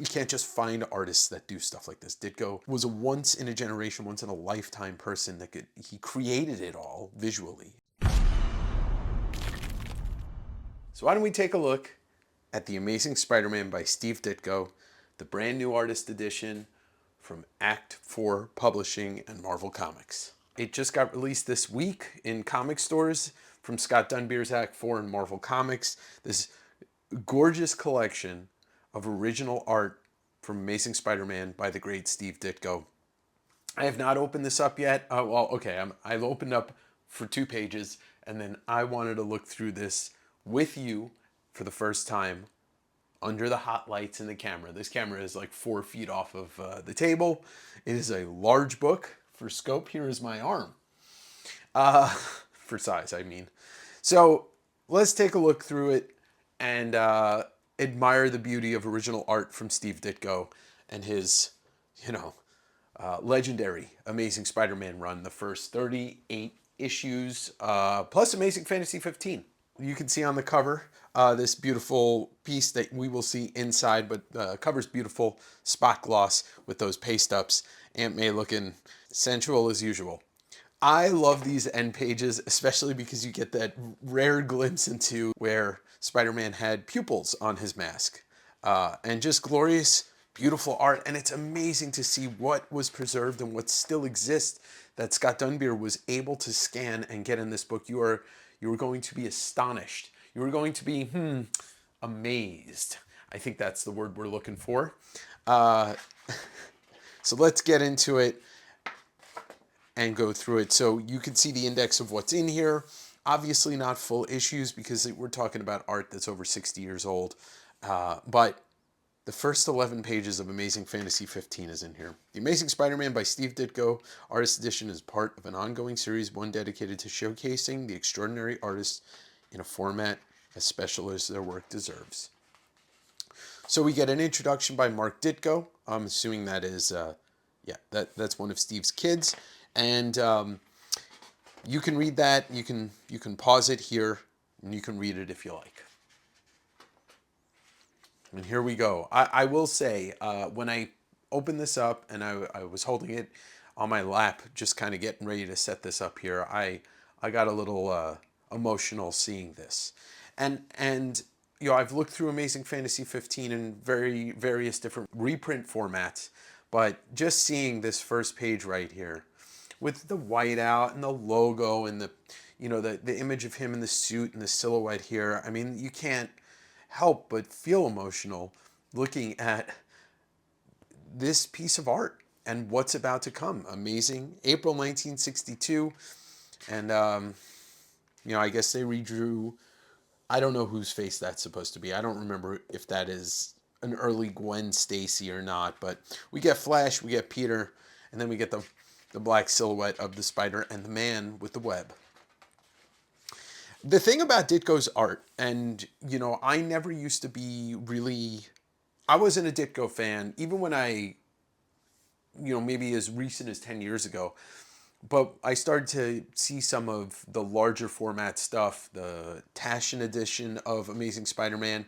You can't just find artists that do stuff like this. Ditko was a once in a generation, once in a lifetime person that he created it all visually. So why don't we take a look at The Amazing Spider-Man by Steve Ditko, the brand new artist edition from Act 4 Publishing and Marvel Comics. It just got released this week in comic stores from Scott Dunbier's Act 4 and Marvel Comics. This gorgeous collection of original art from Amazing Spider-Man by the great Steve Ditko. I have not opened this up yet. I've opened up for 2 pages, and then I wanted to look through this with you for the first time under the hot lights in the camera. This camera is like 4 feet off of the table. It is a large book for scope. Here is my arm. For size, I mean. So let's take a look through it and admire the beauty of original art from Steve Ditko and his, legendary Amazing Spider-Man run, the first 38 issues, plus Amazing Fantasy 15. You can see on the cover this beautiful piece that we will see inside, but the cover's beautiful spot gloss with those paste ups. Aunt May looking sensual as usual. I love these end pages, especially because you get that rare glimpse into where Spider-Man had pupils on his mask. And just glorious, beautiful art. And it's amazing to see what was preserved and what still exists that Scott Dunbier was able to scan and get in this book. You are going to be astonished. You are going to be, amazed. I think that's the word we're looking for. So let's get into it and go through it. So you can see the index of what's in here. Obviously not full issues because we're talking about art that's over 60 years old. But the first 11 pages of Amazing Fantasy 15 is in here. The Amazing Spider-Man by Steve Ditko, Artist Edition, is part of an ongoing series, one dedicated to showcasing the extraordinary artists in a format as special as their work deserves. So we get an introduction by Mark Ditko. I'm assuming that is, that's one of Steve's kids. And you can read that. You can pause it here, and you can read it if you like. And here we go. I will say, when I opened this up and I was holding it on my lap, just kind of getting ready to set this up here, I got a little emotional seeing this. And I've looked through Amazing Fantasy 15 in various different reprint formats, but just seeing this first page right here with the whiteout and the logo and the image of him in the suit and the silhouette here, I mean, you can't help but feel emotional looking at this piece of art and what's about to come. Amazing. April 1962. And, I guess they redrew, I don't know whose face that's supposed to be. I don't remember if that is an early Gwen Stacy or not, but we get Flash, we get Peter, and then we get the black silhouette of the spider and the man with the web. The thing about Ditko's art, and, I never used to be really, I wasn't a Ditko fan, even when I, maybe as recent as 10 years ago, but I started to see some of the larger format stuff, the Taschen edition of Amazing Spider-Man.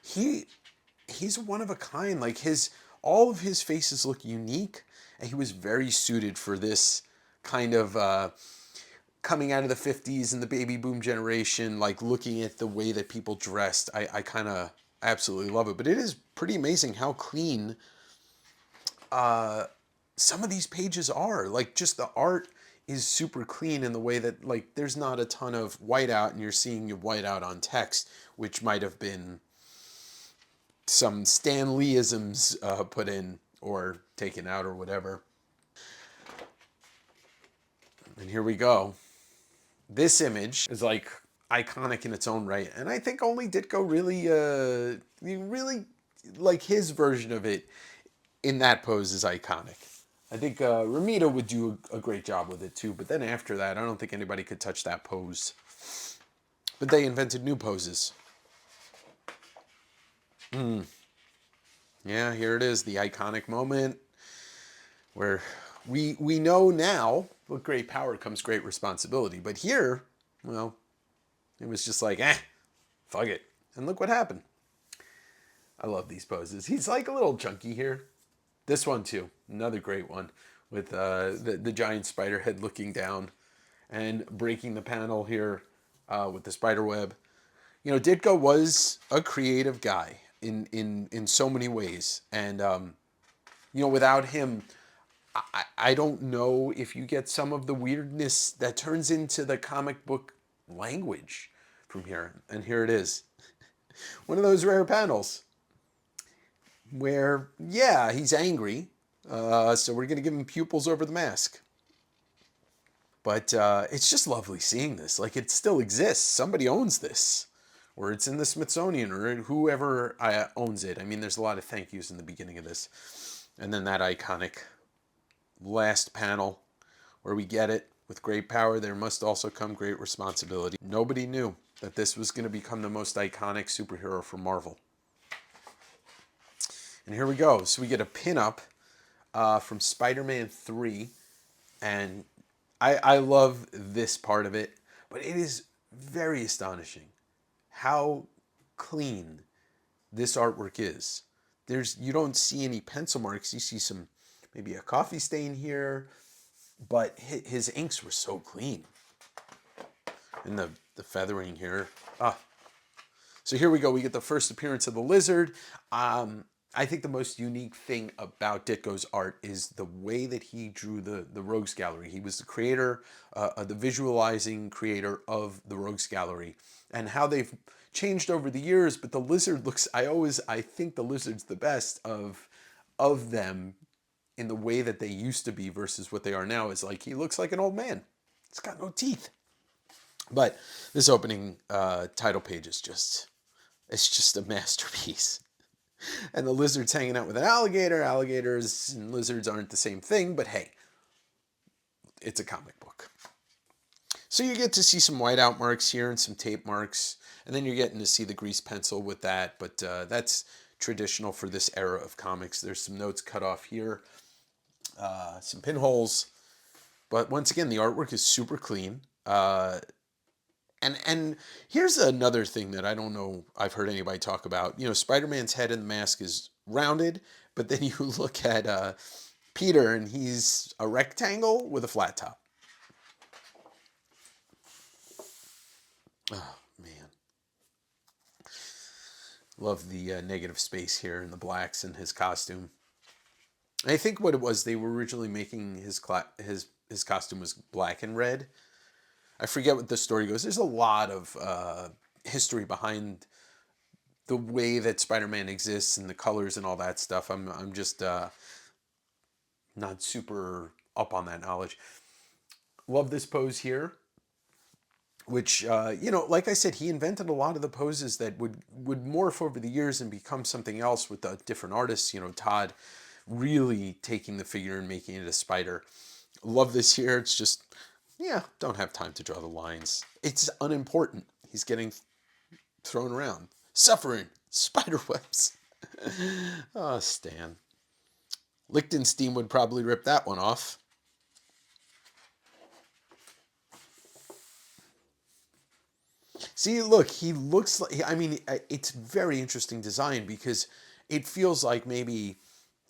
He's one of a kind. Like all of his faces look unique, and he was very suited for this kind of coming out of the 50s and the baby boom generation, like looking at the way that people dressed. I kind of absolutely love it. But it is pretty amazing how clean some of these pages are. Like, just the art is super clean in the way that, like, there's not a ton of whiteout, and you're seeing your whiteout on text, which might have been some Stan Lee-isms put in or taken out or whatever. And here we go. This image is like iconic in its own right, and I think only Ditko really like his version of it in that pose is iconic. I think Ramita would do a great job with it too, but then after that, I don't think anybody could touch that pose. But they invented new poses. Yeah, here it is, the iconic moment where we know now, with great power comes great responsibility. But here, well, it was just like, fuck it. And look what happened. I love these poses. He's like a little chunky here. This one too, another great one with the giant spider head looking down and breaking the panel here with the spider web. You know, Ditko was a creative guy in so many ways, and you know, without him, I don't know if you get some of the weirdness that turns into the comic book language from here. And here it is, one of those rare panels where, yeah, he's angry, so we're going to give him pupils over the mask. But it's just lovely seeing this. Like, it still exists. Somebody owns this. Or it's in the Smithsonian, or whoever owns it. I mean, there's a lot of thank yous in the beginning of this. And then that iconic last panel where we get it. With great power, there must also come great responsibility. Nobody knew that this was going to become the most iconic superhero for Marvel. And here we go. So we get a pinup from Spider-Man 3. And I love this part of it. But it is very astonishing how clean this artwork is. You don't see any pencil marks. You see some, maybe a coffee stain here. But his inks were so clean. And the feathering here. So here we go. We get the first appearance of the lizard. I think the most unique thing about Ditko's art is the way that he drew the Rogues Gallery. He was the creator, the visualizing creator of the Rogues Gallery, and how they've changed over the years. But the lizard looks, I think the lizard's the best of them in the way that they used to be versus what they are now. Is like, he looks like an old man. He's got no teeth. But this opening title page is it's just a masterpiece. And the lizard's hanging out with an alligator. Alligators and lizards aren't the same thing, but hey, it's a comic book. So you get to see some whiteout marks here and some tape marks, and then you're getting to see the grease pencil with that, but that's traditional for this era of comics. There's some notes cut off here, some pinholes, but once again, the artwork is super clean. And here's another thing that I don't know I've heard anybody talk about. You know, Spider-Man's head in the mask is rounded, but then you look at Peter and he's a rectangle with a flat top. Oh, man. Love the negative space here and the blacks in his costume. I think what it was, they were originally making his costume was black and red. I forget what the story goes. There's a lot of history behind the way that Spider-Man exists and the colors and all that stuff. I'm just not super up on that knowledge. Love this pose here, which, you know, like I said, he invented a lot of the poses that would morph over the years and become something else with the different artists. You know, Todd really taking the figure and making it a spider. Love this here. It's just, yeah, don't have time to draw the lines. It's unimportant. He's getting thrown around. Suffering. Spider webs. Oh, Stan. Lichtenstein would probably rip that one off. See, look, he looks like, I mean, it's very interesting design because it feels like maybe,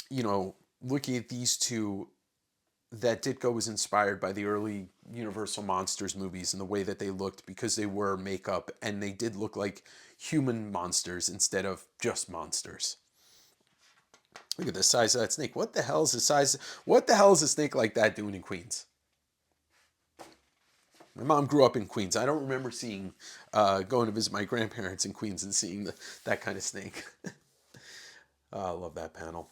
you know, looking at these two, that Ditko was inspired by the early Universal Monsters movies and the way that they looked, because they were makeup and they did look like human monsters instead of just monsters. Look at the size of that snake. What the hell is a snake like that doing in Queens? My mom grew up in Queens. I don't remember going to visit my grandparents in Queens and seeing that kind of snake. Oh, I love that panel.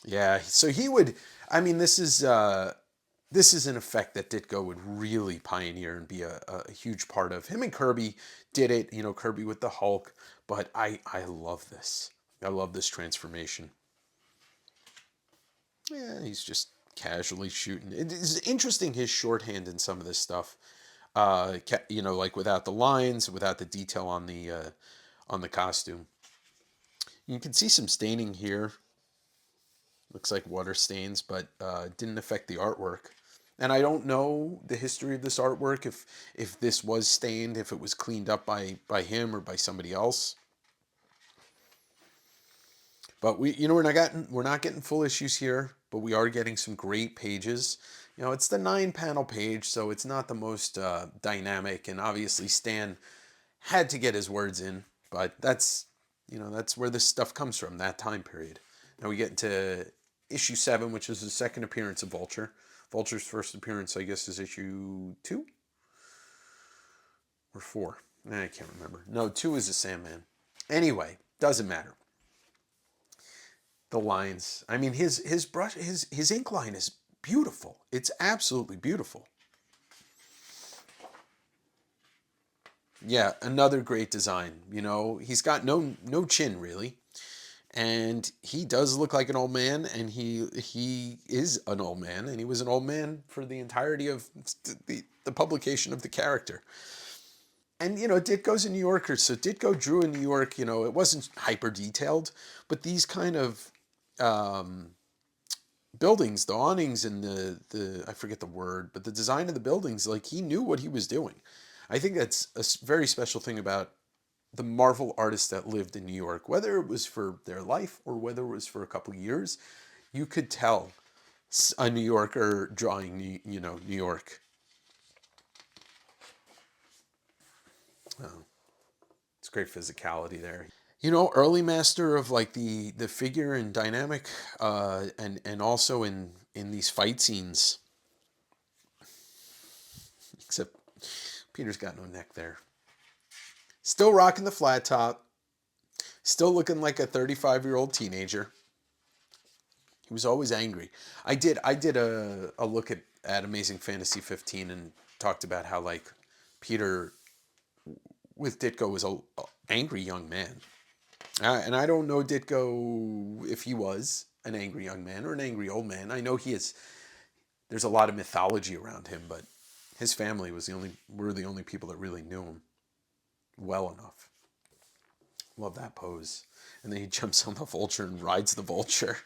Yeah, so he would, I mean, this is an effect that Ditko would really pioneer and be a huge part of. Him and Kirby did it, you know, Kirby with the Hulk, but I love this. I love this transformation. Yeah, he's just casually shooting. It is interesting, his shorthand in some of this stuff. You know, like without the lines, without the detail on the costume. You can see some staining here. Looks like water stains, but didn't affect the artwork. And I don't know the history of this artwork, if this was stained, if it was cleaned up by him or by somebody else. But we're not getting full issues here, but we are getting some great pages. It's the 9-panel page, so it's not the most dynamic, and obviously Stan had to get his words in, but that's where this stuff comes from, that time period. Now we get into issue 7, which is the second appearance of Vulture. Vulture's first appearance, I guess, is issue 2 or 4. I can't remember. No, 2 is the Sandman. Anyway, doesn't matter. The lines. I mean, his brush, his ink line is beautiful. It's absolutely beautiful. Yeah, another great design. He's got no chin really, and he does look like an old man, and he is an old man, and he was an old man for the entirety of the publication of the character. And Ditko's a New Yorker, so Ditko drew in New York. It wasn't hyper detailed, but these kind of um, buildings, the awnings, and the I forget the word, but the design of the buildings, like, he knew what he was doing. I think that's a very special thing about the Marvel artists that lived in New York, whether it was for their life or whether it was for a couple years. You could tell a New Yorker drawing New York. Oh, it's great physicality there. Early master of, like, the figure and dynamic, and also in these fight scenes. Except Peter's got no neck there. Still rocking the flat top. Still looking like a 35-year-old teenager. He was always angry. I did a look at Amazing Fantasy 15 and talked about how, like, Peter with Ditko was a angry young man. And I don't know Ditko if he was an angry young man or an angry old man. I know he is. There's a lot of mythology around him, but his family were the only people that really knew him well enough. Love that pose. And then he jumps on the vulture and rides the vulture.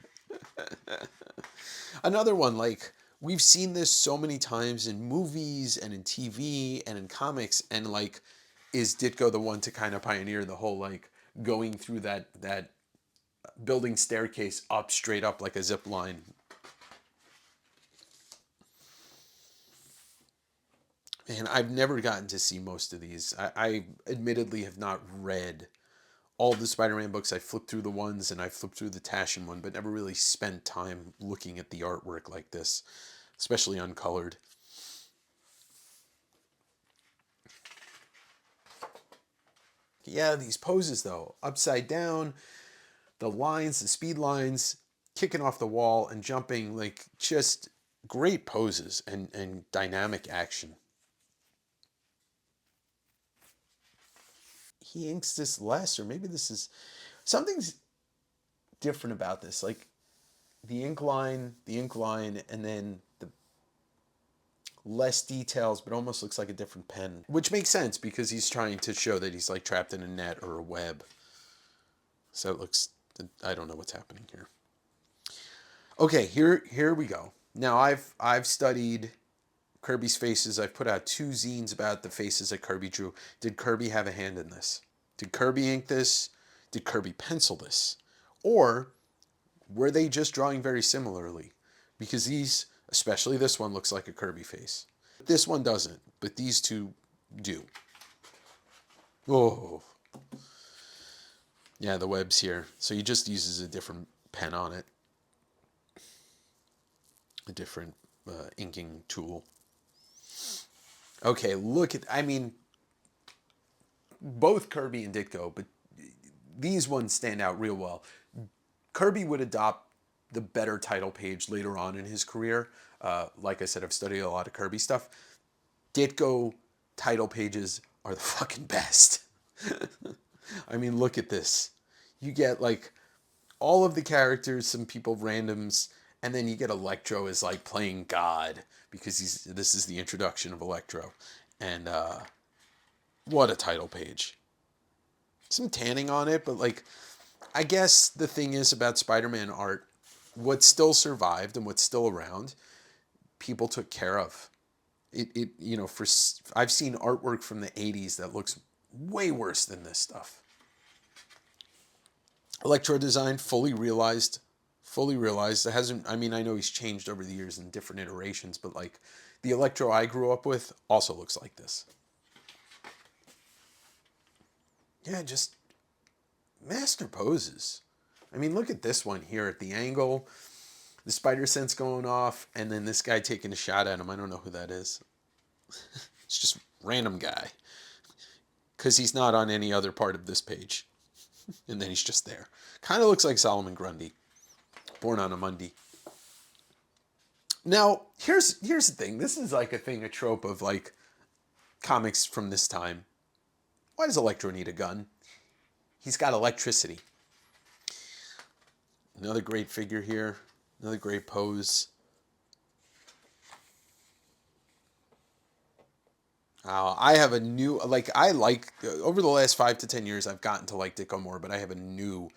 Another one, like, we've seen this so many times in movies and in TV and in comics, and, like, is Ditko the one to kind of pioneer the whole, like, going through that building staircase up, straight up like a zip line? And I've never gotten to see most of these. I admittedly have not read all the Spider-Man books. I flipped through the ones, and I flipped through the Taschen one, but never really spent time looking at the artwork like this, especially uncolored. Yeah, these poses though, upside down, the lines, the speed lines, kicking off the wall and jumping, like, just great poses and dynamic action. He inks this less, or maybe this is something's different about this. Like, the ink line, and then the less details, but almost looks like a different pen, which makes sense because he's trying to show that he's, like, trapped in a net or a web. So it looks, I don't know what's happening here. Okay, here we go. Now I've studied Kirby's faces. I've put out 2 zines about the faces that Kirby drew. Did Kirby have a hand in this? Did Kirby ink this? Did Kirby pencil this? Or were they just drawing very similarly? Because these, especially this one, looks like a Kirby face. This one doesn't, but these 2 do. Oh. Yeah, the web's here. So he just uses a different pen on it. A different inking tool. Okay, I mean, both Kirby and Ditko, but these ones stand out real well. Kirby would adopt the better title page later on in his career. Like I said, I've studied a lot of Kirby stuff. Ditko title pages are the fucking best. I mean, look at this. You get, like, all of the characters, some people randoms, and then you get Electro as, like, playing God, because this is the introduction of Electro. And what a title page. Some tanning on it, but, like, I guess the thing is about Spider-Man art, what still survived and what's still around, people took care of. You know, I've seen artwork from the 80s that looks way worse than this stuff. Electro design, fully realized. Fully realized. It hasn't, I mean, I know he's changed over the years in different iterations, but like the Electro I grew up with also looks like this. Yeah, just master poses. I mean, look at this one here at the angle. The spider sense going off, and then this guy taking a shot at him. I don't know who that is. It's just random guy. Because he's not on any other part of this page. And then he's just there. Kind of looks like Solomon Grundy. Born on a Monday. Now, here's the thing. This is like a trope of like comics from this time. Why does Electro need a gun? He's got electricity. Another great figure here. Another great pose. I have a new, over the last 5 to 10 years, I've gotten to like Ditko more, but I have a new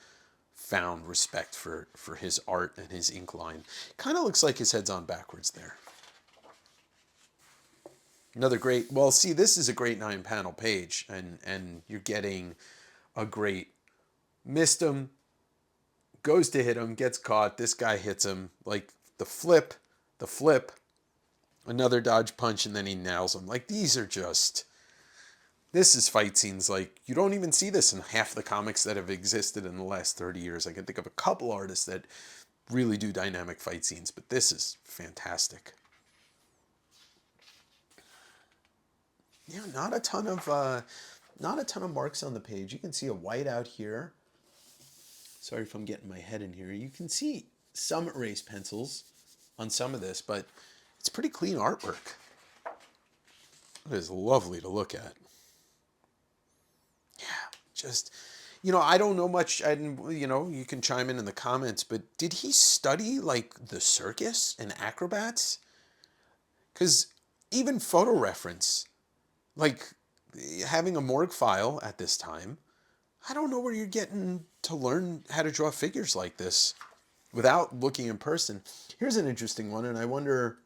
found respect for his art and his ink line. Kind of looks like his head's on backwards there. Another great, well, see, this is a great 9-panel page, and you're getting a great, missed him, goes to hit him, gets caught, this guy hits him, like the flip, another dodge punch, and then he nails him. Like, these are just, this is fight scenes like, you don't even see this in half the comics that have existed in the last 30 years. I can think of a couple artists that really do dynamic fight scenes, but this is fantastic. Yeah, not a ton of marks on the page. You can see a white out here. Sorry if I'm getting my head in here. You can see some erase pencils on some of this, but it's pretty clean artwork. It is lovely to look at. Yeah, just, you know, I don't know much. You know, you can chime in the comments, but did he study like the circus and acrobats? Because even photo reference, like having a morgue file at this time, I don't know where you're getting to learn how to draw figures like this without looking in person. Here's an interesting one, and I wonder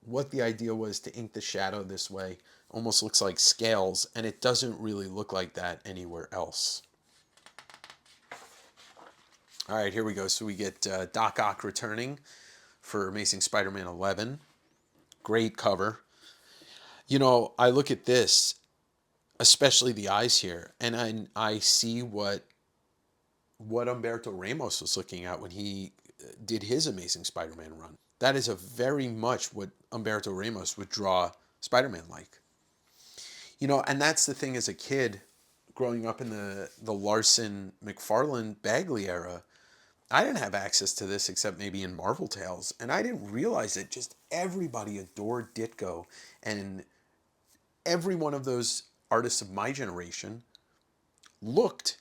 what the idea was to ink the shadow this way. Almost looks like scales, and it doesn't really look like that anywhere else. All right, here we go. So we get Doc Ock returning for Amazing Spider-Man 11. Great cover. You know, I look at this, especially the eyes here, and I see what Humberto Ramos was looking at when he did his Amazing Spider-Man run. That is a very much what Humberto Ramos would draw Spider-Man like. You know, and that's the thing as a kid, growing up in the Larson, McFarlane, Bagley era, I didn't have access to this except maybe in Marvel Tales, and I didn't realize it. Just everybody adored Ditko, and every one of those artists of my generation looked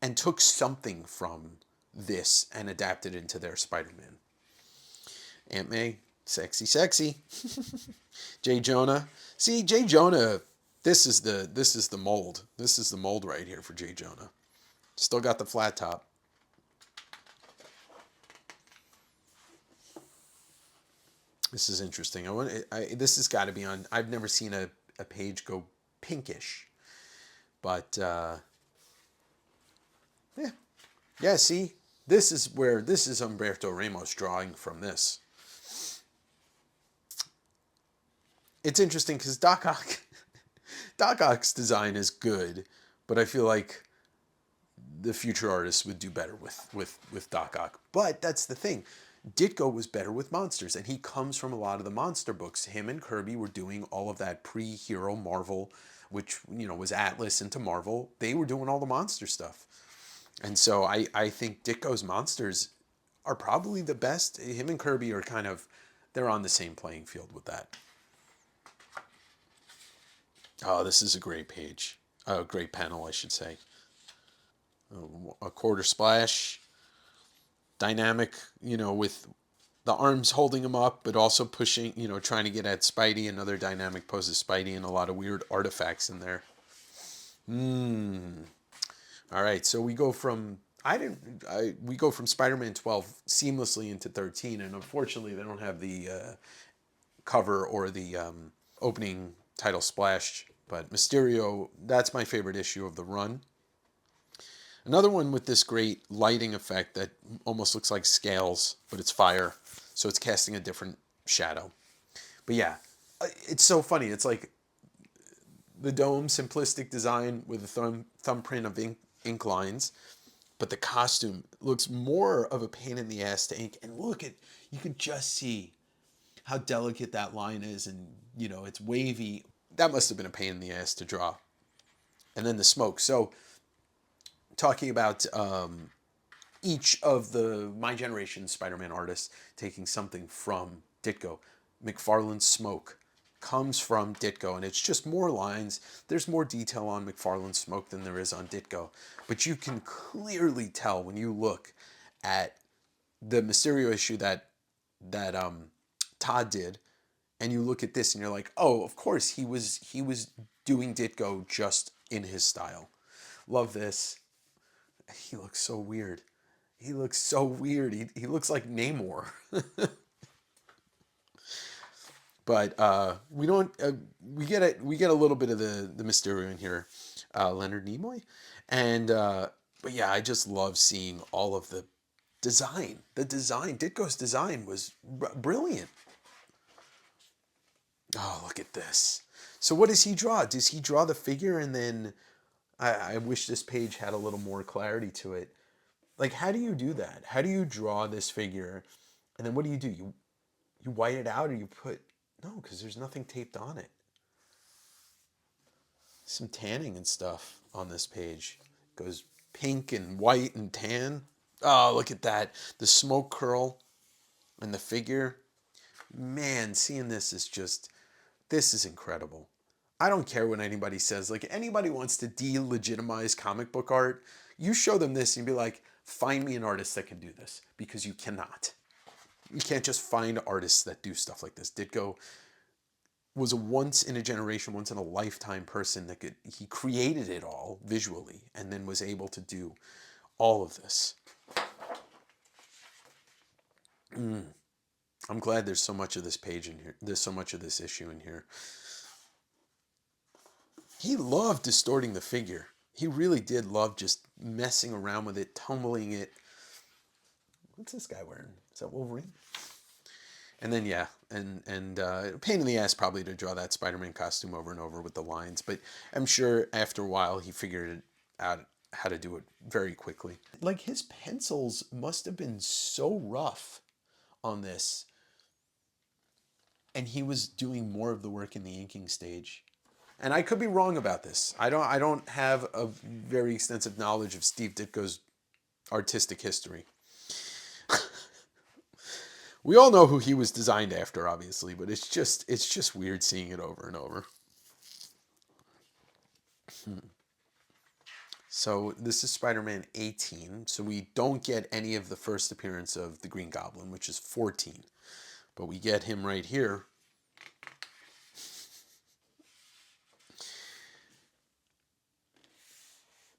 and took something from this and adapted into their Spider-Man. Aunt May, sexy, sexy. J. Jonah. See, J. Jonah, this is the mold. This is the mold right here for J. Jonah. Still got the flat top. This is interesting. This has got to be on. I've never seen a page go pinkish, but yeah. See, this is Humberto Ramos drawing from this. It's interesting because Doc Ock's design is good, but I feel like the future artists would do better with Doc Ock. But that's the thing. Ditko was better with monsters, and he comes from a lot of the monster books. Him and Kirby were doing all of that pre-hero Marvel, which, you know, was Atlas into Marvel. They were doing all the monster stuff. And so I think Ditko's monsters are probably the best. Him and Kirby are they're on the same playing field with that. Oh, this is a great page. A great panel, I should say. A quarter splash. Dynamic, you know, with the arms holding him up, but also pushing, you know, trying to get at Spidey. Another dynamic pose of Spidey and a lot of weird artifacts in there. All right, so we go from we go from Spider-Man 12 seamlessly into 13, and unfortunately they don't have the cover or the opening title splash. But Mysterio, that's my favorite issue of the run. Another one with this great lighting effect that almost looks like scales, but it's fire, so it's casting a different shadow. But yeah, it's so funny. It's like the dome simplistic design with a thumbprint of ink lines, but the costume looks more of a pain in the ass to ink. And look at, you can just see how delicate that line is, and it's wavy. That must have been a pain in the ass to draw. And then the smoke. So talking about each of the My Generation Spider-Man artists taking something from Ditko. McFarlane's smoke comes from Ditko, and it's just more lines. There's more detail on McFarlane's smoke than there is on Ditko, but you can clearly tell when you look at the Mysterio issue that Todd did, and you look at this and you're like, oh, of course he was doing Ditko just in his style. Love this. He looks so weird. He looks so weird. He looks like Namor. But we don't. We get a little bit of the Mysterio in here, Leonard Nimoy, and but yeah, I just love seeing all of the design. The design, Ditko's design was brilliant. Oh, look at this. So what does he draw? Does he draw the figure and then? I wish this page had a little more clarity to it. Like, how do you do that? How do you draw this figure, and then what do? You white it out, or you put no, because there's nothing taped on it. Some tanning and stuff on this page. It goes pink and white and tan. Oh, look at that. The smoke curl and the figure. Man, seeing this is incredible. I don't care what anybody says. Like, anybody wants to delegitimize comic book art, you show them this and be like, find me an artist that can do this, because you cannot. You can't just find artists that do stuff like this. Ditko was a once in a generation, once in a lifetime person he created it all visually and then was able to do all of this. I'm glad there's so much of this page in here. There's so much of this issue in here. He loved distorting the figure. He really did love just messing around with it, tumbling it. What's this guy wearing? Is that Wolverine? And then yeah, and pain in the ass probably to draw that Spider-Man costume over and over with the lines, but I'm sure after a while he figured out how to do it very quickly. Like, his pencils must have been so rough on this, and he was doing more of the work in the inking stage. And I could be wrong about this. I don't have a very extensive knowledge of Steve Ditko's artistic history. We all know who he was designed after, obviously, but it's just weird seeing it over and over. So this is Spider-Man 18. So we don't get any of the first appearance of the Green Goblin, which is 14. But we get him right here.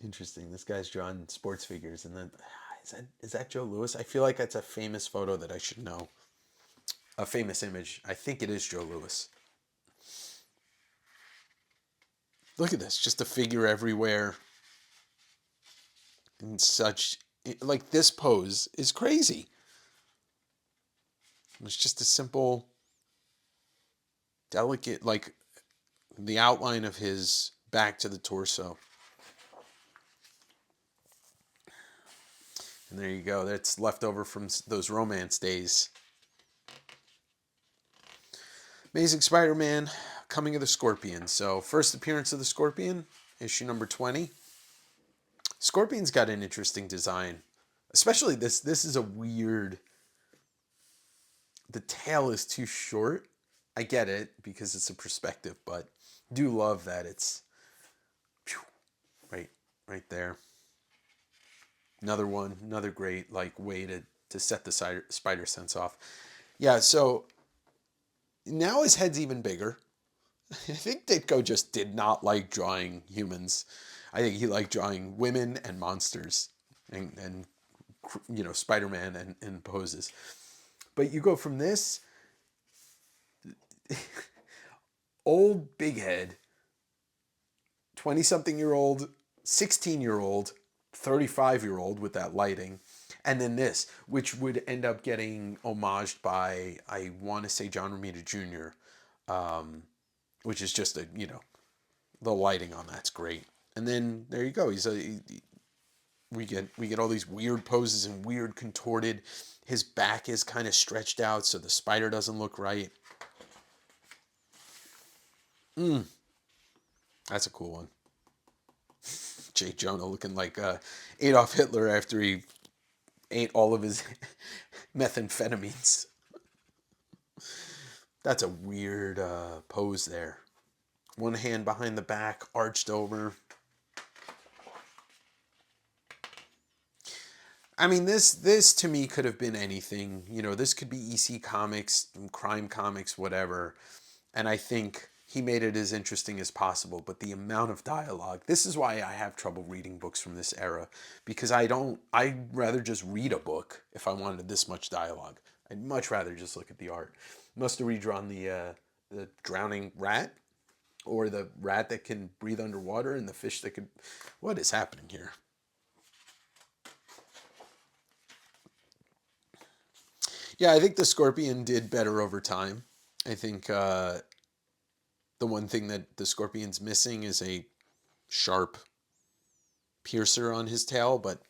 Interesting. This guy's drawing sports figures, and then is that Joe Louis? I feel like that's a famous photo that I should know. A famous image. I think it is Joe Louis. Look at this. Just a figure everywhere. And such, like, this pose is crazy. It's just a simple, delicate, like, the outline of his back to the torso. And there you go. That's left over from those romance days. Amazing Spider-Man, Coming of the Scorpion. So, first appearance of the Scorpion, issue number 20. Scorpion's got an interesting design. Especially this. This is a weird... The tail is too short. I get it, because it's a perspective, but do love that it's... Right there. Another one, another great way to set the spider sense off. Yeah, so now his head's even bigger. I think Ditko just did not like drawing humans. I think he liked drawing women and monsters. and you know, Spider-Man and poses. But you go from this old big head, 20-something-year-old, 16-year-old, 35-year-old with that lighting, and then this, which would end up getting homaged by, I want to say, John Romita Jr., which is just a, you know, the lighting on that's great. And then there you go. We get all these weird poses and weird contorted. His back is kind of stretched out so the spider doesn't look right. That's a cool one. Jay Jonah looking like Adolf Hitler after he ate all of his methamphetamines. That's a weird pose there. One hand behind the back, arched over. I mean, this to me could have been anything. You know, this could be EC Comics, Crime Comics, whatever. And I think he made it as interesting as possible. But the amount of dialogue, this is why I have trouble reading books from this era. Because I'd rather just read a book if I wanted this much dialogue. I'd much rather just look at the art. Must have redrawn the drowning rat, or the rat that can breathe underwater, and the fish that could... What is happening here? Yeah, I think the Scorpion did better over time. I think the one thing that the Scorpion's missing is a sharp piercer on his tail, but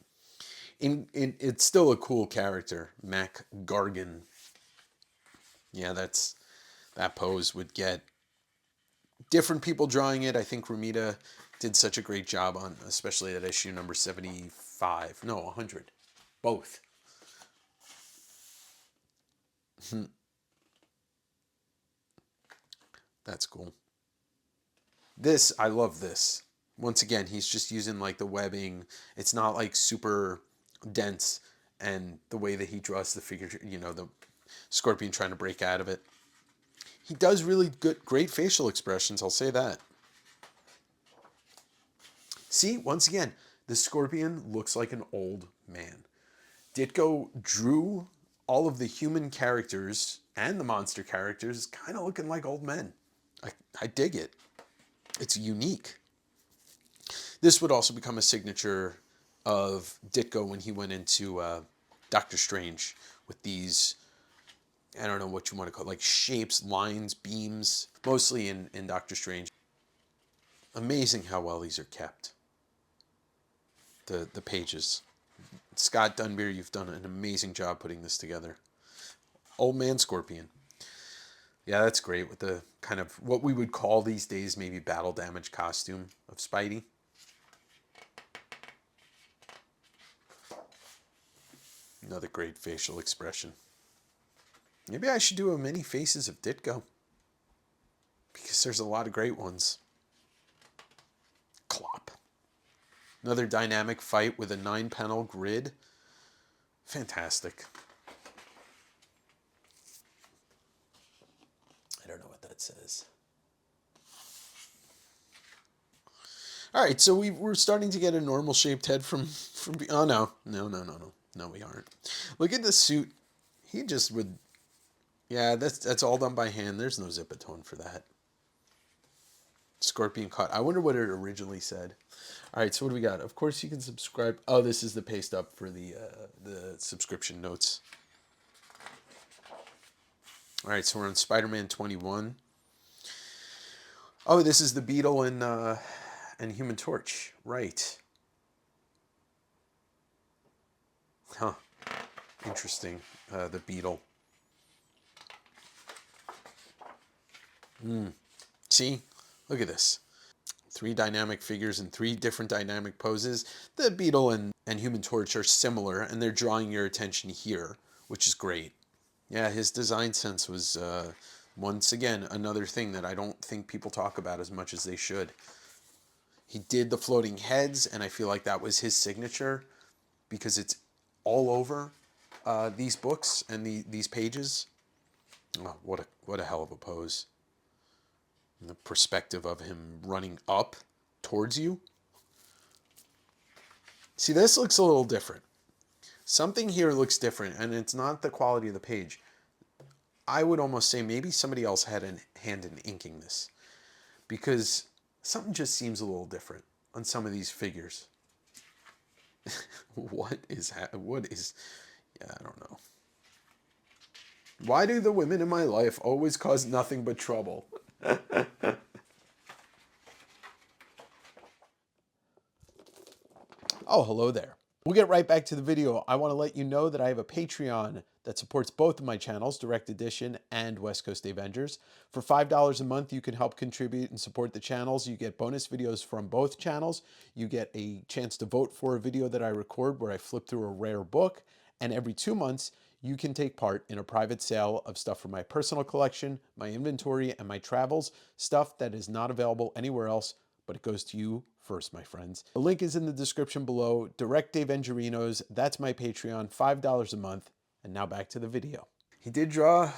it's still a cool character. Mac Gargan. Yeah, that pose would get different people drawing it. I think Romita did such a great job on, especially that issue number 75. No, 100. Both. That's cool. This, I love this. Once again, he's just using like the webbing. It's not like super dense, and the way that he draws the figure, you know, the Scorpion trying to break out of it. He does really great facial expressions, I'll say that. See, once again, the Scorpion looks like an old man. Ditko drew all of the human characters and the monster characters kind of looking like old men. I dig it. It's unique. This would also become a signature of Ditko when he went into Doctor Strange with these, I don't know what you want to call it, like shapes, lines, beams, mostly in Doctor Strange. Amazing how well these are kept. The pages. Scott Dunbier, you've done an amazing job putting this together. Old Man Scorpion. Yeah, that's great with the kind of what we would call these days maybe battle damage costume of Spidey. Another great facial expression. Maybe I should do a mini faces of Ditko, because there's a lot of great ones. Clop. Another dynamic fight with a 9-panel grid. Fantastic. I don't know what that says. All right, so we're starting to get a normal shaped head from oh no, we aren't. Look at the suit. He just would, yeah, that's all done by hand. There's no zipatone for that. Scorpion cut. I wonder what it originally said. All right, so what do we got? Of course, you can subscribe. Oh, this is the paste up for the subscription notes. All right, so we're on Spider-Man 21. Oh, this is the Beetle and Human Torch. Right. Huh. Interesting. The Beetle. See? Look at this. 3 dynamic figures in 3 different dynamic poses. The Beetle and Human Torch are similar, and they're drawing your attention here, which is great. Yeah, his design sense was, once again, another thing that I don't think people talk about as much as they should. He did the floating heads, and I feel like that was his signature, because it's all over these books and these pages. Oh, what a hell of a pose. And the perspective of him running up towards you. See, this looks a little different. Something here looks different, and it's not the quality of the page. I would almost say maybe somebody else had a hand in inking this, because something just seems a little different on some of these figures. What is, yeah, I don't know. Why do the women in my life always cause nothing but trouble? Oh, hello there. We'll get right back to the video. I want to let you know that I have a Patreon that supports both of my channels, Direct Edition and West Coast Davengers. For $5 a month, you can help contribute and support the channels. You get bonus videos from both channels. You get a chance to vote for a video that I record where I flip through a rare book. And every 2 months, you can take part in a private sale of stuff from my personal collection, my inventory, and my travels, stuff that is not available anywhere else, but it goes to you first, my friends. The link is in the description below. Direct Davengerinos, that's my Patreon, $5 a month. And now back to the video. He did draw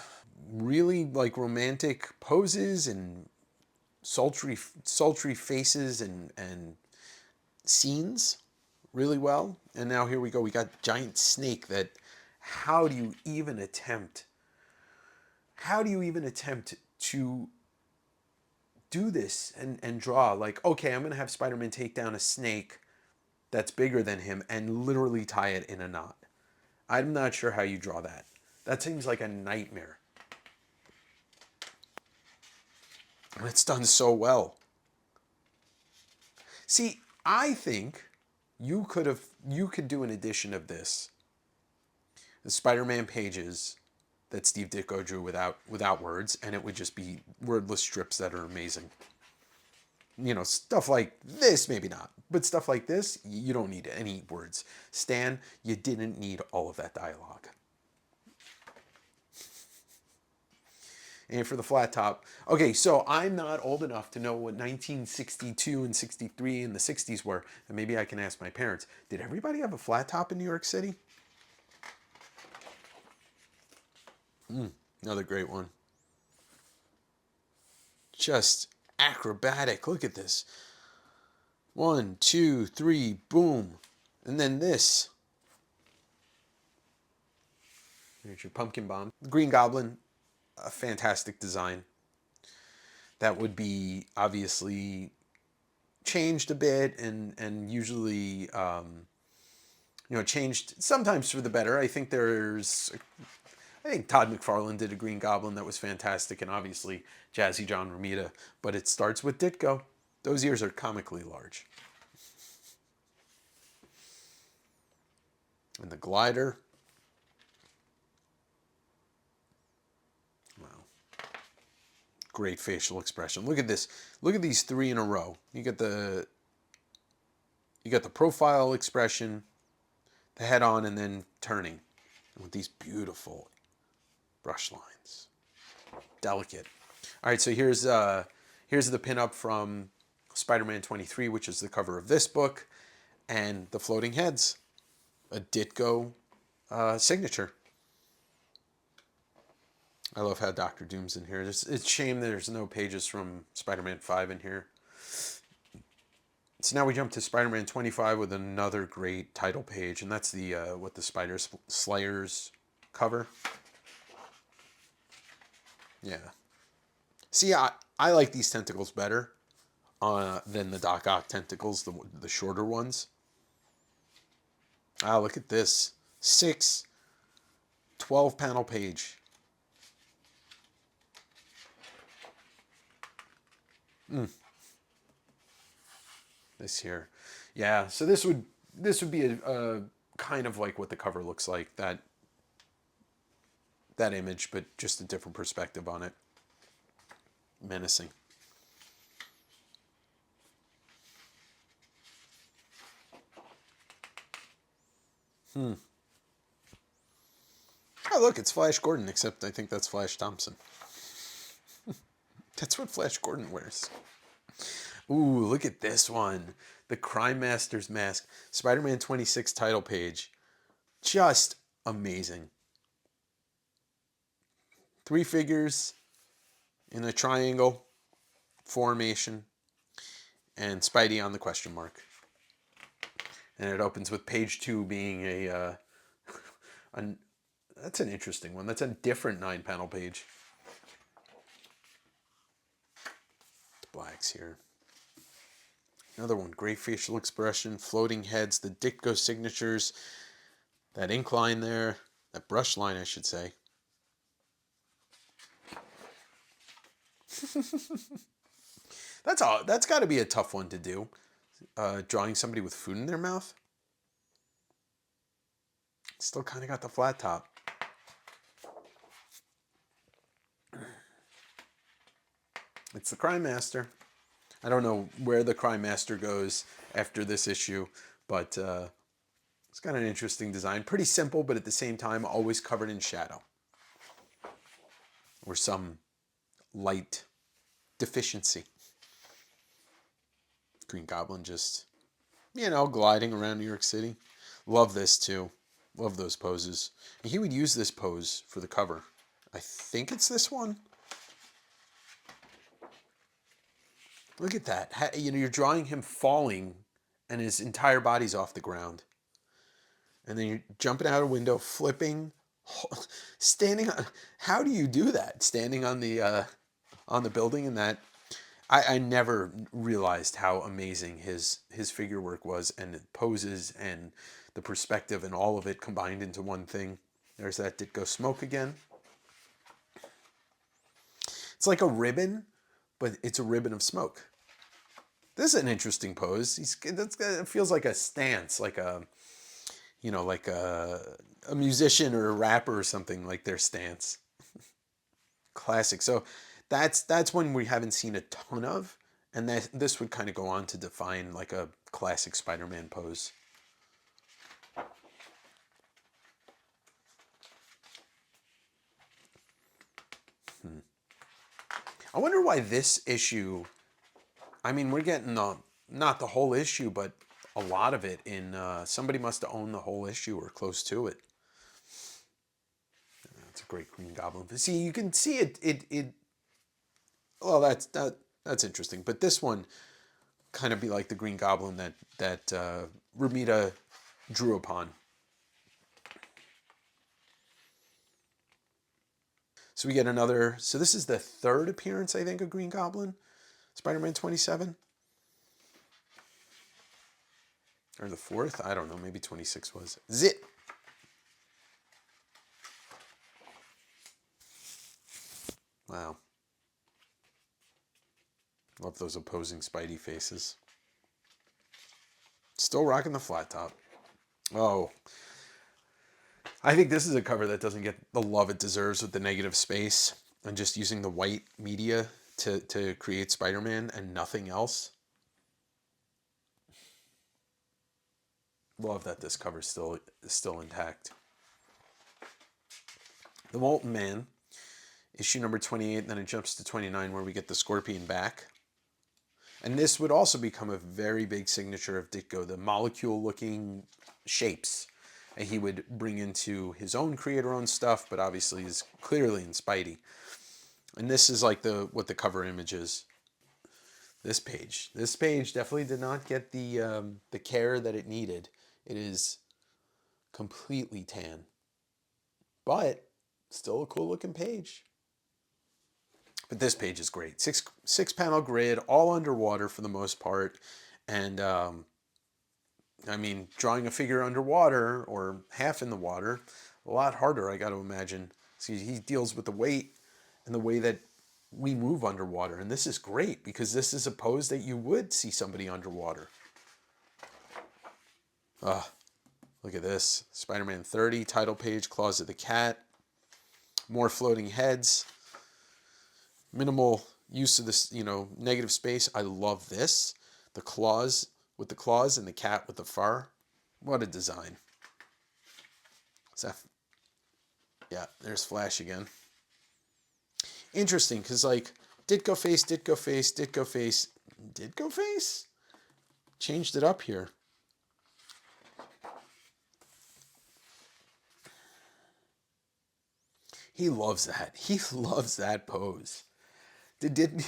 really like romantic poses and sultry faces and scenes really well. And now here we go. We got giant snake that, how do you even attempt to do this and draw like, okay, I'm gonna have Spider-Man take down a snake that's bigger than him and literally tie it in a knot. I'm not sure how you draw that. That seems like a nightmare. And it's done so well. See, I think you could do an edition of this, the Spider-Man pages that Steve Ditko drew without words, and it would just be wordless strips that are amazing. You know, stuff like this, maybe not, but stuff like this, you don't need any words. Stan, you didn't need all of that dialogue. And for the flat top, okay, so I'm not old enough to know what 1962 and 63 and the 60s were, and maybe I can ask my parents, did everybody have a flat top in New York City? Another great one. Just acrobatic. Look at this. 1, 2, 3, boom. And then this. Here's your pumpkin bomb. Green Goblin, a fantastic design. That would be obviously changed a bit and usually, changed sometimes for the better. I think Todd McFarlane did a Green Goblin that was fantastic, and obviously Jazzy John Romita. But it starts with Ditko. Those ears are comically large. And the glider. Wow. Great facial expression. Look at this. Look at these 3 in a row. You got the profile expression, the head on, and then turning. And with these beautiful brush lines. Delicate. All right, so here's the pinup from Spider-Man 23, which is the cover of this book, and the floating heads. A Ditko signature. I love how Dr. Doom's in here. It's a shame there's no pages from Spider-Man 5 in here. So now we jump to Spider-Man 25 with another great title page, and that's the what the Spider Slayers cover. Yeah. See, I like these tentacles better than the Doc Ock tentacles, the shorter ones. Ah, look at this. 12-panel page. This here. Yeah, so this would be a kind of like what the cover looks like, that image, but just a different perspective on it. Menacing. Oh, look, it's Flash Gordon, except I think that's Flash Thompson. That's what Flash Gordon wears. Ooh, look at this one. The Crime Master's mask. Spider-Man 26 title page. Just amazing. 3 figures in a triangle formation, and Spidey on the question mark. And it opens with page 2 being that's an interesting one. That's a different 9-panel page. Blacks here. Another one, great facial expression, floating heads, the Ditko signatures, that ink line there, that brush line, I should say. That's got to be a tough one to do. Drawing somebody with food in their mouth. Still kind of got the flat top. It's the Crime Master. I don't know where the Crime Master goes after this issue, but it's got an interesting design. Pretty simple, but at the same time, always covered in shadow. Or some light deficiency. Green Goblin just, gliding around New York City. Love this too. Love those poses. And he would use this pose for the cover. I think it's this one. Look at that. You're drawing him falling and his entire body's off the ground. And then you're jumping out a window, flipping, standing on. How do you do that? Standing on the building and that. I never realized how amazing his figure work was, and the poses and the perspective and all of it combined into one thing. There's that Ditko smoke again. It's like a ribbon, but it's a ribbon of smoke. This is an interesting pose. It feels like a stance, like a musician or a rapper or something, like their stance. Classic. So that's one we haven't seen a ton of, and this would kind of go on to define like a classic Spider-Man pose. I wonder why this issue, we're getting not the whole issue, but a lot of it in, somebody must have owned the whole issue or close to it. That's a great Green Goblin. See, you can see it well, that's interesting. But this one kind of be like the Green Goblin that Romita drew upon. So we get another. So this is the third appearance, I think, of Green Goblin, Spider-Man 27, or the fourth. I don't know. Maybe 26 was. Zit. Wow. Love those opposing Spidey faces. Still rocking the flat top. Oh. I think this is a cover that doesn't get the love it deserves with the negative space and just using the white media to create Spider-Man and nothing else. Love that this cover is still intact. The Molten Man, issue number 28, then it jumps to 29 where we get the Scorpion back. And this would also become a very big signature of Ditko, the molecule-looking shapes. And he would bring into his own creator-owned stuff, but obviously is clearly in Spidey. And this is like what the cover image is. This page definitely did not get the care that it needed. It is completely tan, but still a cool-looking page. But this page is great. Six panel grid, all underwater for the most part. And drawing a figure underwater or half in the water, a lot harder, I got to imagine. See, he deals with the weight and the way that we move underwater. And this is great because this is a pose that you would see somebody underwater. Look at this. Spider-Man 30, title page, Claws of the Cat. More floating heads. Minimal use of this, negative space. I love this. The claws with the claws and the cat with the fur. What a design. Yeah, there's Flash again. Interesting, because like Ditko face, Ditko face, Ditko face, Ditko face? Changed it up here. He loves that. He loves that pose. Did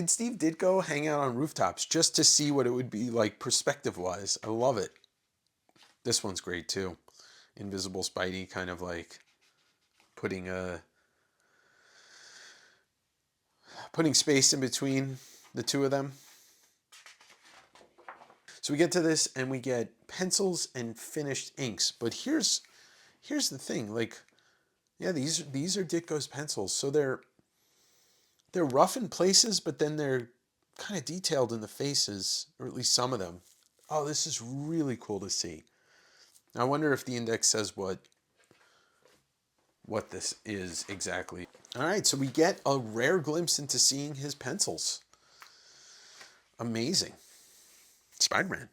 Steve Ditko hang out on rooftops just to see what it would be like perspective-wise? I love it. This one's great too. Invisible Spidey kind of like putting space in between the two of them. So we get to this and we get pencils and finished inks. But here's the thing, like, yeah, these are Ditko's pencils. So they're rough in places, but then they're kind of detailed in the faces, or at least some of them. Oh, this is really cool to see. I wonder if the index says what this is exactly. All right, so we get a rare glimpse into seeing his pencils. Amazing. Spider-Man.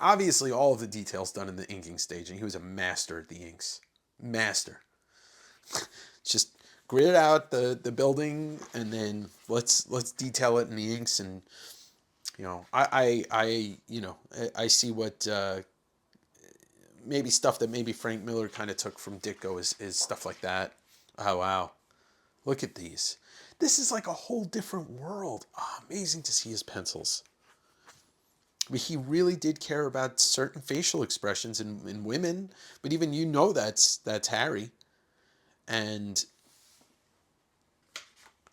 Obviously, all of the details done in the inking stage, and he was a master at the inks. Master. Just grid out the building, and then let's detail it in the inks. And you know, I see what maybe stuff that maybe Frank Miller kind of took from Ditko is stuff like that. Oh wow, look at these. This is like a whole different world. Oh, amazing to see his pencils. But he really did care about certain facial expressions in women. But even that's Harry.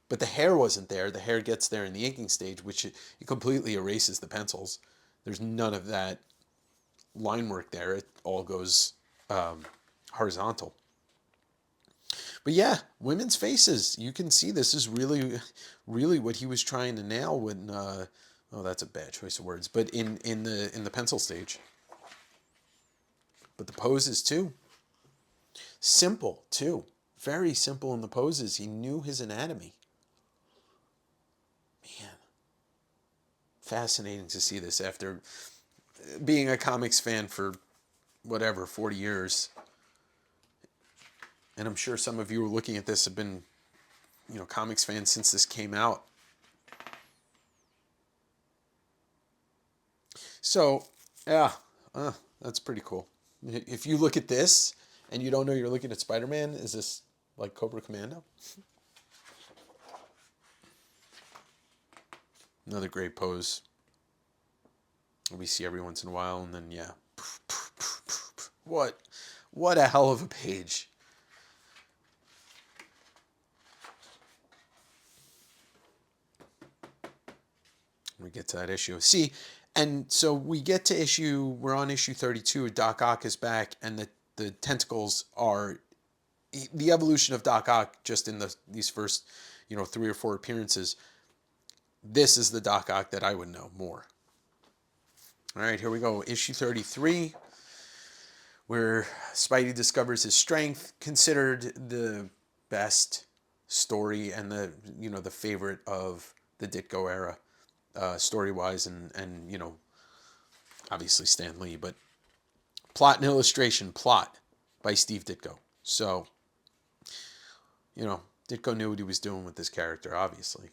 But the hair wasn't there. The hair gets there in the inking stage, which it completely erases the pencils. There's none of that line work there. It all goes horizontal. But yeah, women's faces. You can see this is really, really what he was trying to nail when. Oh, that's a bad choice of words. But in the pencil stage. But the poses too. Simple too. Very simple in the poses. He knew his anatomy. Man, fascinating to see this after being a comics fan for whatever 40 years. And I'm sure some of you who are looking at this have been, comics fans since this came out. So, yeah, that's pretty cool. If you look at this and you don't know you're looking at Spider-Man, is this like Cobra Commando? Another great pose we see every once in a while, and then yeah, what a hell of a page. We get to that issue. See, and so we get to we're on issue 32. Doc Ock is back, and the tentacles are the evolution of Doc Ock just in these first, 3 or 4 appearances. This is the Doc Ock that I would know more. All right, here we go. Issue 33, where Spidey discovers his strength, considered the best story and the favorite of the Ditko era, story-wise, and obviously Stan Lee, but plot and illustration, plot by Steve Ditko. So, Ditko knew what he was doing with this character, obviously.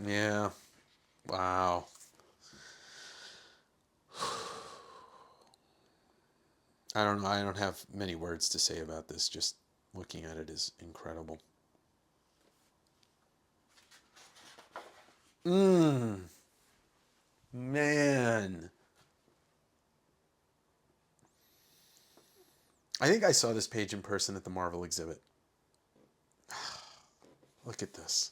Yeah. Wow. I don't know. I don't have many words to say about this. Just looking at it is incredible. Man. I think I saw this page in person at the Marvel exhibit. Look at this.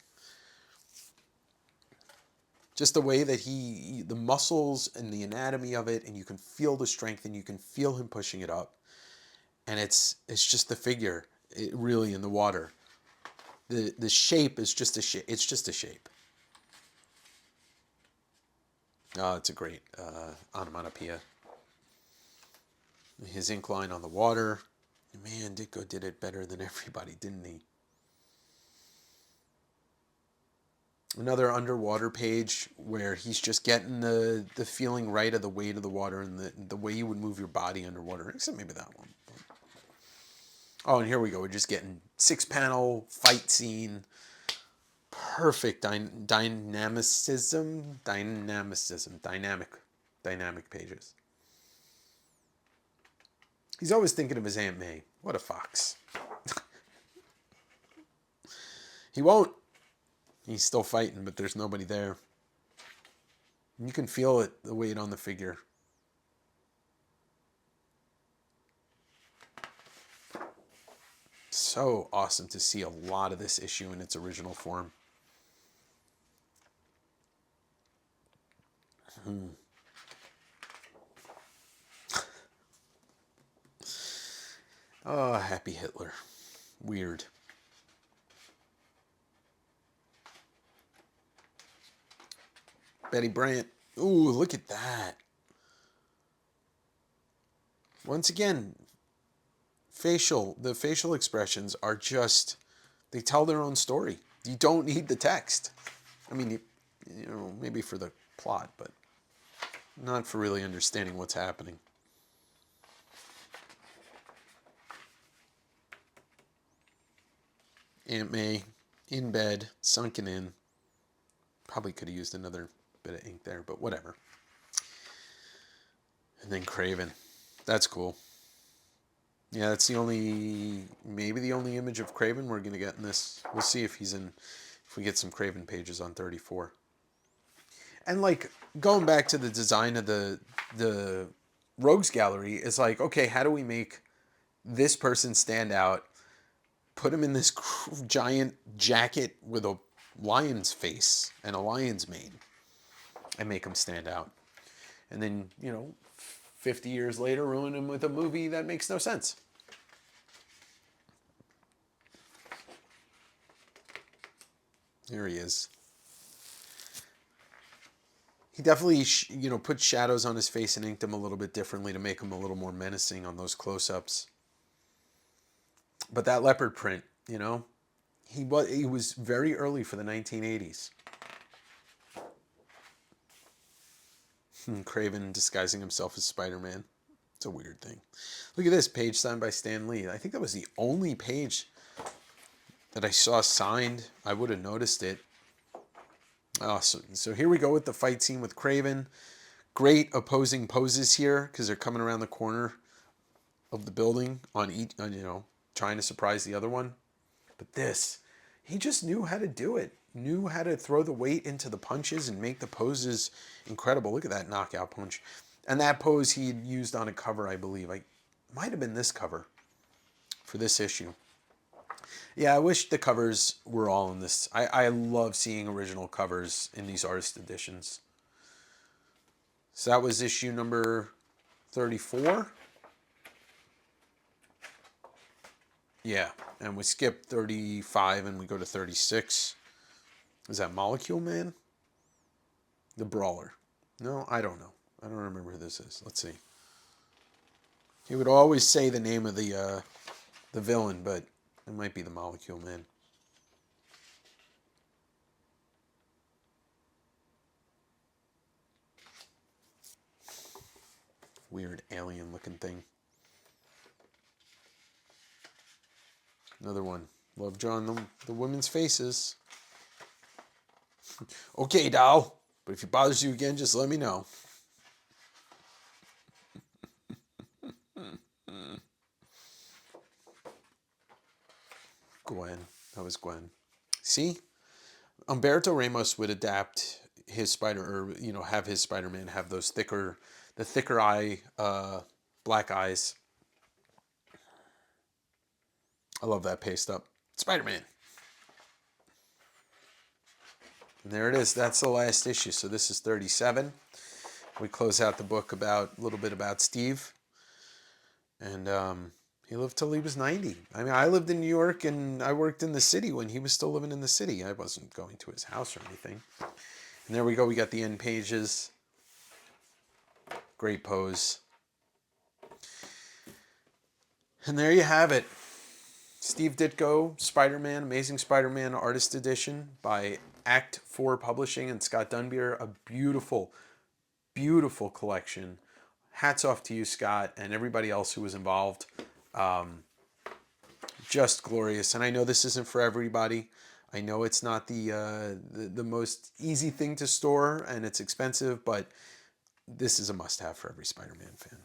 Just the way that the muscles and the anatomy of it, and you can feel the strength, and you can feel him pushing it up. And it's just the figure, really in the water. The shape is just a shape. It's just a shape. Oh, it's a great onomatopoeia. His ink line on the water. Man, Ditko did it better than everybody, didn't he? Another underwater page where he's just getting the feeling right of the weight of the water and the way you would move your body underwater. Except maybe that one. Oh, and here we go. We're just getting 6-panel fight scene. Perfect dynamic pages. He's always thinking of his Aunt May. What a fox. He won't. He's still fighting, but there's nobody there. You can feel it, the weight on the figure. So awesome to see a lot of this issue in its original form. Oh, Happy Hitler. Weird. Betty Brant. Ooh, look at that. Once again, the facial expressions are just, they tell their own story. You don't need the text. I mean, you know, maybe for the plot, but not for really understanding what's happening. Aunt May in bed, sunken in. Probably could have used another bit of ink there, but whatever. And then Craven. That's cool. Yeah, that's maybe the only image of Craven we're going to get in this. We'll see if we get some Craven pages on 34. And like, going back to the design of the Rogues Gallery, it's like, okay, how do we make this person stand out? Put him in this giant jacket with a lion's face and a lion's mane and make him stand out. And then, 50 years later, ruin him with a movie that makes no sense. Here he is. He definitely, put shadows on his face and inked him a little bit differently to make him a little more menacing on those close-ups. But that leopard print, he was very early for the 1980s. Craven disguising himself as Spider-Man. It's a weird thing. Look at this page signed by Stan Lee. I think that was the only page that I saw signed. I would have noticed it. Awesome. So here we go with the fight scene with Craven. Great opposing poses here because they're coming around the corner of the building on each, trying to surprise the other one. But this, he just knew how to do it. Knew how to throw the weight into the punches and make the poses incredible. Look at that knockout punch. And that pose he had used on a cover, I believe. It might have been this cover for this issue. Yeah, I wish the covers were all in this. I love seeing original covers in these artist editions. So that was issue number 34. Yeah, and we skip 35 and we go to 36. Is that Molecule Man? The Brawler. No, I don't know. I don't remember who this is. Let's see. He would always say the name of the villain, but it might be the Molecule Man. Weird alien looking thing. Another one. Love drawing the women's faces. Okay, doll. But if it bothers you again, just let me know. Gwen. That was Gwen. See? Umberto Ramos would adapt his have his Spider-Man have those thicker eye, black eyes. I love that paste up. Spider-Man. And there it is. That's the last issue. So this is 37. We close out the book a little bit about Steve. And he lived till he was 90. I mean, I lived in New York and I worked in the city when he was still living in the city. I wasn't going to his house or anything. And there we go. We got the end pages. Great pose. And there you have it. Steve Ditko, Spider-Man, Amazing Spider-Man Artist Edition by Act 4 Publishing and Scott Dunbier. A beautiful, beautiful collection. Hats off to you, Scott, and everybody else who was involved. Just glorious. And I know this isn't for everybody. I know it's not the most easy thing to store, and it's expensive, but this is a must-have for every Spider-Man fan.